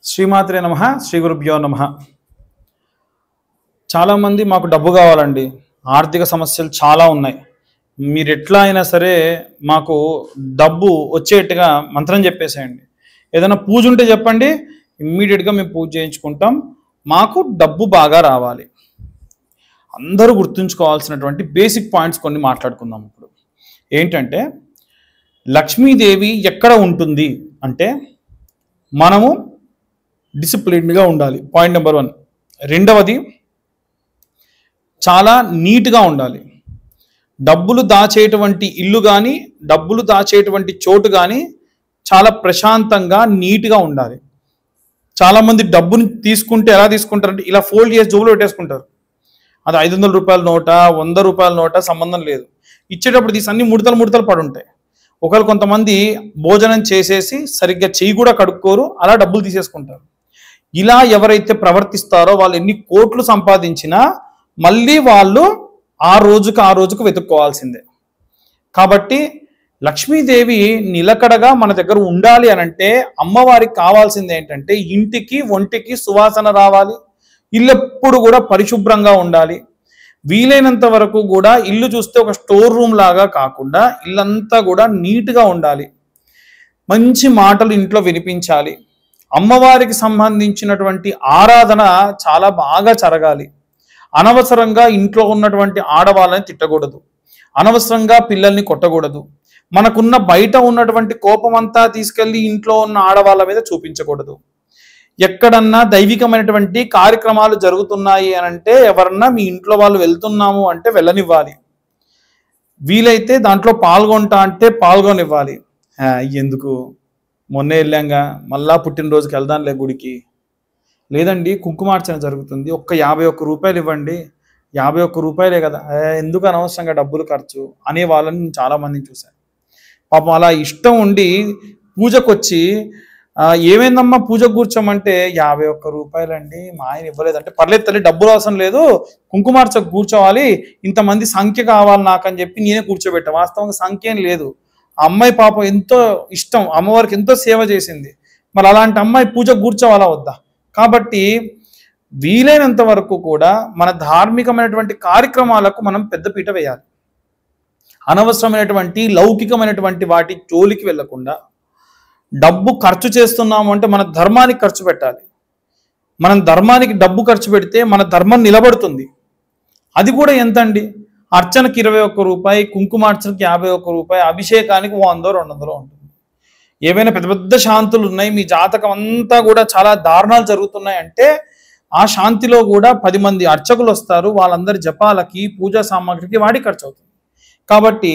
శ్రీమాత్రే నమః. శ్రీ గురుభ్యో నమః. చాలామంది మాకు డబ్బు కావాలండి, ఆర్థిక సమస్యలు చాలా ఉన్నాయి, మీరు ఎట్లా అయినా సరే మాకు డబ్బు వచ్చేట్టుగా మంత్రం చెప్పేసేయండి, ఏదైనా పూజ ఉంటే చెప్పండి, ఇమ్మీడియట్గా మేము పూజ చేయించుకుంటాం, మాకు డబ్బు బాగా రావాలి. అందరూ గుర్తుంచుకోవాల్సినటువంటి బేసిక్ పాయింట్స్ కొన్ని మాట్లాడుకుందాం. ఇప్పుడు ఏంటంటే, లక్ష్మీదేవి ఎక్కడ ఉంటుంది అంటే మనము డిసిప్లిన్డ్గా ఉండాలి, పాయింట్ నెంబర్ 1. రెండవది, చాలా నీట్గా ఉండాలి. డబ్బులు దాచేటువంటి ఇల్లు కానీ డబ్బులు దాచేటువంటి చోటు కానీ చాలా ప్రశాంతంగా నీట్గా ఉండాలి. చాలామంది డబ్బుని తీసుకుంటే ఎలా తీసుకుంటారంటే ఇలా ఫోల్డ్ చేసి జోబులో పెట్టేసుకుంటారు. అది 500 రూపాయల నోట, 100 రూపాయల నోట సంబంధం లేదు. ఇచ్చేటప్పుడు తీసి అన్ని ముడతలు పడి ఉంటాయి. ఒకవేళ కొంతమంది భోజనం చేసేసి సరిగ్గా చెయ్యి కూడా కడుక్కోరు, అలా డబ్బులు తీసేసుకుంటారు. ఇలా ఎవరైతే ప్రవర్తిస్తారో వాళ్ళు ఎన్ని కోట్లు సంపాదించినా మళ్ళీ వాళ్ళు ఆ రోజుకు వెతుక్కోవాల్సిందే. కాబట్టి లక్ష్మీదేవి నిలకడగా మన దగ్గర ఉండాలి అనంటే అమ్మవారికి కావాల్సింది ఏంటంటే ఇంటికి ఒంటికి సువాసన రావాలి, ఇల్లు ఎప్పుడు కూడా పరిశుభ్రంగా ఉండాలి. వీలైనంత వరకు కూడా ఇల్లు చూస్తే ఒక స్టోర్ రూమ్ లాగా కాకుండా ఇల్లంతా కూడా నీట్గా ఉండాలి. మంచి మాటలు ఇంట్లో వినిపించాలి. అమ్మవారికి సంబంధించినటువంటి ఆరాధన చాలా బాగా జరగాలి. అనవసరంగా ఇంట్లో ఉన్నటువంటి ఆడవాళ్ళని తిట్టకూడదు, అనవసరంగా పిల్లల్ని కొట్టకూడదు, మనకున్న బయట ఉన్నటువంటి కోపం అంతా తీసుకెళ్ళి ఇంట్లో ఉన్న ఆడవాళ్ళ మీద చూపించకూడదు. ఎక్కడన్నా దైవికమైనటువంటి కార్యక్రమాలు జరుగుతున్నాయి అనంటే ఎవరన్నా మీ ఇంట్లో వాళ్ళు వెళ్తున్నాము అంటే వెళ్ళనివ్వాలి. వీలైతే దాంట్లో పాల్గొంటా అంటే పాల్గొనివ్వాలి. ఎందుకు మొన్నే వెళ్ళాంగా మళ్ళా పుట్టినరోజుకి వెళ్దాంలే గుడికి, లేదండి కుంకుమార్చన జరుగుతుంది, ఒక్క 51 రూపాయలు ఇవ్వండి, 51 రూపాయలే కదా, ఎందుకు అనవసరంగా డబ్బులు ఖర్చు అనే వాళ్ళని నేను చాలామందిని చూశాను. పాపం అలా ఇష్టం ఉండి పూజకు వచ్చి ఏమైందమ్మా పూజకు కూర్చోమంటే 51 రూపాయలండి మా ఆయన ఇవ్వలేదంటే, పర్లేదు తల్లి డబ్బులు అవసరం లేదు, కుంకుమార్చకు కూర్చోవాలి, ఇంతమంది సంఖ్య కావాలి నాకని చెప్పి నేనే కూర్చోబెట్టా. వాస్తవంగా సంఖ్య ఏం లేదు, ఆ అమ్మాయి పాపం ఎంతో ఇష్టం, అమ్మవారికి ఎంతో సేవ చేసింది, మరి అలాంటి అమ్మాయి పూజకు కూర్చోవాలా వద్దా? కాబట్టి వీలైనంత వరకు కూడా మన ధార్మికమైనటువంటి కార్యక్రమాలకు మనం పెద్దపీట వేయాలి. అనవసరమైనటువంటి లౌకికమైనటువంటి వాటి జోలికి వెళ్లకుండా డబ్బు ఖర్చు చేస్తున్నాము అంటే మన ధర్మానికి ఖర్చు పెట్టాలి. మనం ధర్మానికి డబ్బు ఖర్చు పెడితే మన ధర్మం నిలబడుతుంది. అది కూడా ఎంతండి, అర్చనకి 21 రూపాయి, కుంకుమార్చనకి 51 రూపాయి, అభిషేకానికి 100-200 ఉంటుంది. ఏవైనా పెద్ద పెద్ద శాంతులు ఉన్నాయి, మీ జాతకం అంతా కూడా చాలా దారుణాలు జరుగుతున్నాయి అంటే ఆ శాంతిలో కూడా 10 మంది అర్చకులు వస్తారు, వాళ్ళందరి జపాలకి పూజా సామాగ్రికి వాడి ఖర్చు అవుతుంది. కాబట్టి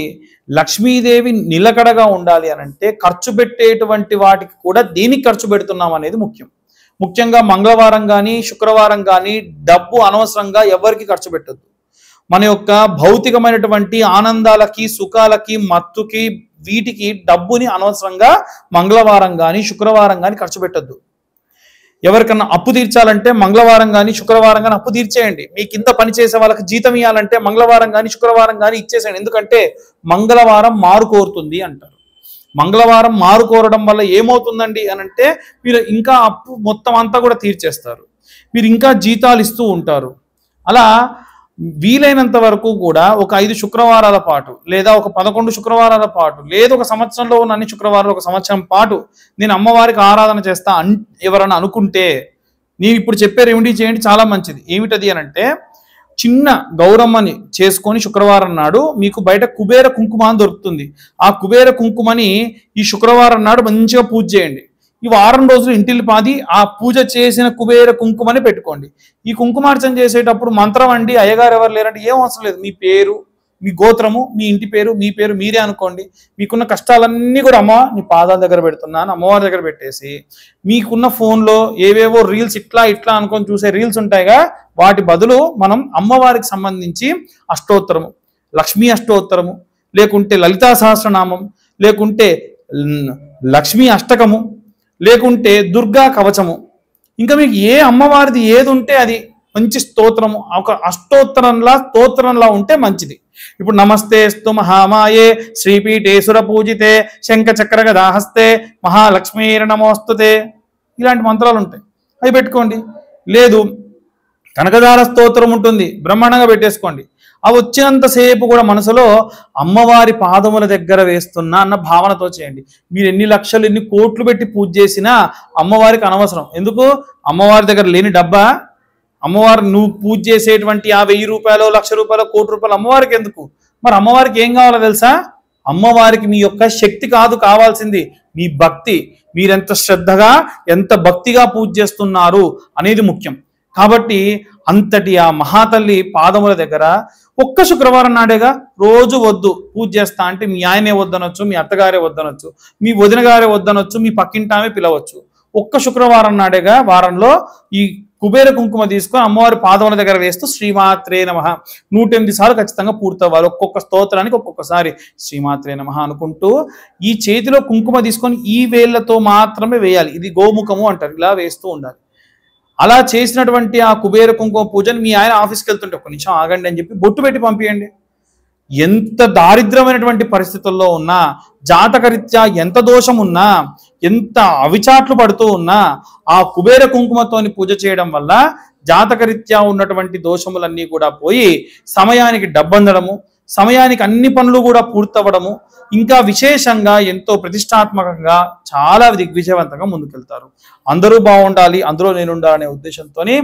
లక్ష్మీదేవి నిలకడగా ఉండాలి అనంటే ఖర్చు పెట్టేటువంటి వాటికి కూడా దేనికి ఖర్చు పెడుతున్నాం అనేది ముఖ్యం. ముఖ్యంగా మంగళవారం కానీ శుక్రవారం కానీ డబ్బు అనవసరంగా ఎవరికి ఖర్చు పెట్టద్దు. మన యొక్క భౌతికమైనటువంటి ఆనందాలకి సుఖాలకి మత్తుకి వీటికి డబ్బుని అనవసరంగా మంగళవారం కానీ శుక్రవారం కానీ ఖర్చు పెట్టద్దు. ఎవరికన్నా అప్పు తీర్చాలంటే మంగళవారం కానీ శుక్రవారం కానీ అప్పు తీర్చేయండి. మీ కింద పనిచేసే వాళ్ళకి జీతం ఇవ్వాలంటే మంగళవారం కానీ శుక్రవారం కానీ ఇచ్చేసేయండి. ఎందుకంటే మంగళవారం మారు కోరుతుంది అంటారు. మంగళవారం మారు కోరడం వల్ల ఏమవుతుందండి అనంటే మీరు ఇంకా అప్పు మొత్తం అంతా కూడా తీర్చేస్తారు, మీరు ఇంకా జీతాలు ఇస్తూ ఉంటారు. అలా వీలైనంత వరకు కూడా ఒక 5 శుక్రవారాల పాటు లేదా ఒక 11 శుక్రవారాల పాటు లేదా ఒక సంవత్సరంలో ఉన్న అన్ని శుక్రవారాలు ఒక సంవత్సరం పాటు నేను అమ్మవారికి ఆరాధన చేస్తా ఎవరైనా అనుకుంటే నేను ఇప్పుడు చెప్పే రెమెడీ చేయండి, చాలా మంచిది. ఏమిటది అనంటే చిన్న గౌరమ్మని చేసుకొని శుక్రవారం నాడు మీకు బయట కుబేర కుంకుమ అని దొరుకుతుంది. ఆ కుబేర కుంకుమని ఈ శుక్రవారం నాడు మంచిగా పూజ చేయండి. ఈ వారం రోజులు ఇంటిల్లి పాది ఆ పూజ చేసిన కుబేర కుంకుమని పెట్టుకోండి. ఈ కుంకుమార్చన చేసేటప్పుడు మంత్రం అండి అయ్యగారు ఎవరు లేరంటే ఏం అవసరం లేదు, మీ పేరు, మీ గోత్రము, మీ ఇంటి పేరు, మీ పేరు మీరే అనుకోండి. మీకున్న కష్టాలన్నీ కూడా అమ్మ నీ పాదాల దగ్గర పెడుతున్నాను అమ్మవారి దగ్గర పెట్టేసి మీకున్న ఫోన్లో ఏవేవో రీల్స్ ఇట్లా అనుకొని చూసే రీల్స్ ఉంటాయిగా, వాటి బదులు మనం అమ్మవారికి సంబంధించి అష్టోత్తరము, లక్ష్మీ అష్టోత్తరము, లేకుంటే లలితా సహస్రనామం, లేకుంటే లక్ష్మీ అష్టకము, లేకుంటే దుర్గా కవచము, ఇంకా మీకు ఏ అమ్మవారిది ఏది ఉంటే అది మంచి స్తోత్రము, ఒక స్తోత్రంలా ఉంటే మంచిది. ఇప్పుడు నమస్తేస్తు మహామాయే శ్రీపీఠేశ్వర పూజితే శంఖ చక్ర గదాహస్తే మహాలక్ష్మీర్ నమోస్తుతే ఇలాంటి మంత్రాలు ఉంటాయి, అవి పెట్టుకోండి. లేదు కనకదార స్తోత్రం ఉంటుంది, బ్రహ్మాండంగా పెట్టేసుకోండి. అవి వచ్చినంతసేపు కూడా మనసులో అమ్మవారి పాదముల దగ్గర వేస్తున్నా అన్న భావనతో చేయండి. మీరు ఎన్ని లక్షలు ఎన్ని కోట్లు పెట్టి పూజ చేసినా అమ్మవారికి అనవసరం. ఎందుకు? అమ్మవారి దగ్గర లేని డబ్బా? అమ్మవారు నువ్వు పూజ చేసేటువంటి ఆ 1000 రూపాయలు, 1,00,000 రూపాయలు, 1,00,00,000 రూపాయలు అమ్మవారికి ఎందుకు? మరి అమ్మవారికి ఏం కావాలో తెలుసా? అమ్మవారికి మీ యొక్క శక్తి కాదు కావాల్సింది, మీ భక్తి. మీరెంత శ్రద్ధగా ఎంత భక్తిగా పూజ చేస్తున్నారు అనేది ముఖ్యం. కాబట్టి అంతటి ఆ మహాతల్లి పాదముల దగ్గర ఒక్క శుక్రవారం నాడేగా, రోజు వద్దు పూజ చేస్తా అంటే మీ ఆయనే వద్దనొచ్చు, మీ అత్తగారే వద్దనొచ్చు, మీ వదిన గారే వద్దనొచ్చు, మీ పక్కింటామే పిలవచ్చు. ఒక్క శుక్రవారం నాడేగా వారంలో ఈ కుబేర కుంకుమ తీసుకొని అమ్మవారి పాదముల దగ్గర వేస్తూ శ్రీమాత్రే నమః 108 సార్లు ఖచ్చితంగా పూర్తవ్వాలి. ఒక్కొక్క స్తోత్రానికి ఒక్కొక్కసారి శ్రీమాత్రే నమః అనుకుంటూ ఈ చేతిలో కుంకుమ తీసుకొని ఈ వేళ్లతో మాత్రమే వేయాలి. ఇది గోముఖము అంటారు, ఇలా వేస్తూ ఉండాలి. అలా చేసినటువంటి ఆ కుబేర కుంకుమ పూజని మీ ఆయన ఆఫీస్కి వెళ్తుంటే ఒక్క నిమిషం ఆగండి అని చెప్పి బొట్టు పెట్టి పంపించండి. ఎంత దారిద్రమైనటువంటి పరిస్థితుల్లో ఉన్నా, జాతకరీత్యా ఎంత దోషం ఉన్నా, ఎంత అవిచాట్లు పడుతూ ఉన్నా ఆ కుబేర కుంకుమతోని పూజ చేయడం వల్ల జాతకరీత్యా ఉన్నటువంటి దోషములన్నీ కూడా పోయి సమయానికి డబ్బందడము, సమయానికి అన్ని పనులు కూడా పూర్తవ్వడము, ఇంకా విశేషంగా ఎంతో ప్రతిష్టాత్మకంగా చాలా దిగ్విజయవంతంగా ముందుకెళ్తారు. అందరూ బాగుండాలి, అందులో నేను ఉండాలనే ఉద్దేశంతోనే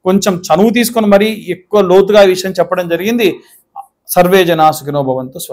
కొంచెం చనువు తీసుకొని మరీ ఎక్కువ లోతుగా ఈ విషయం చెప్పడం జరిగింది. సర్వే జనా సుఖినో భవంతు. స్వస్తి.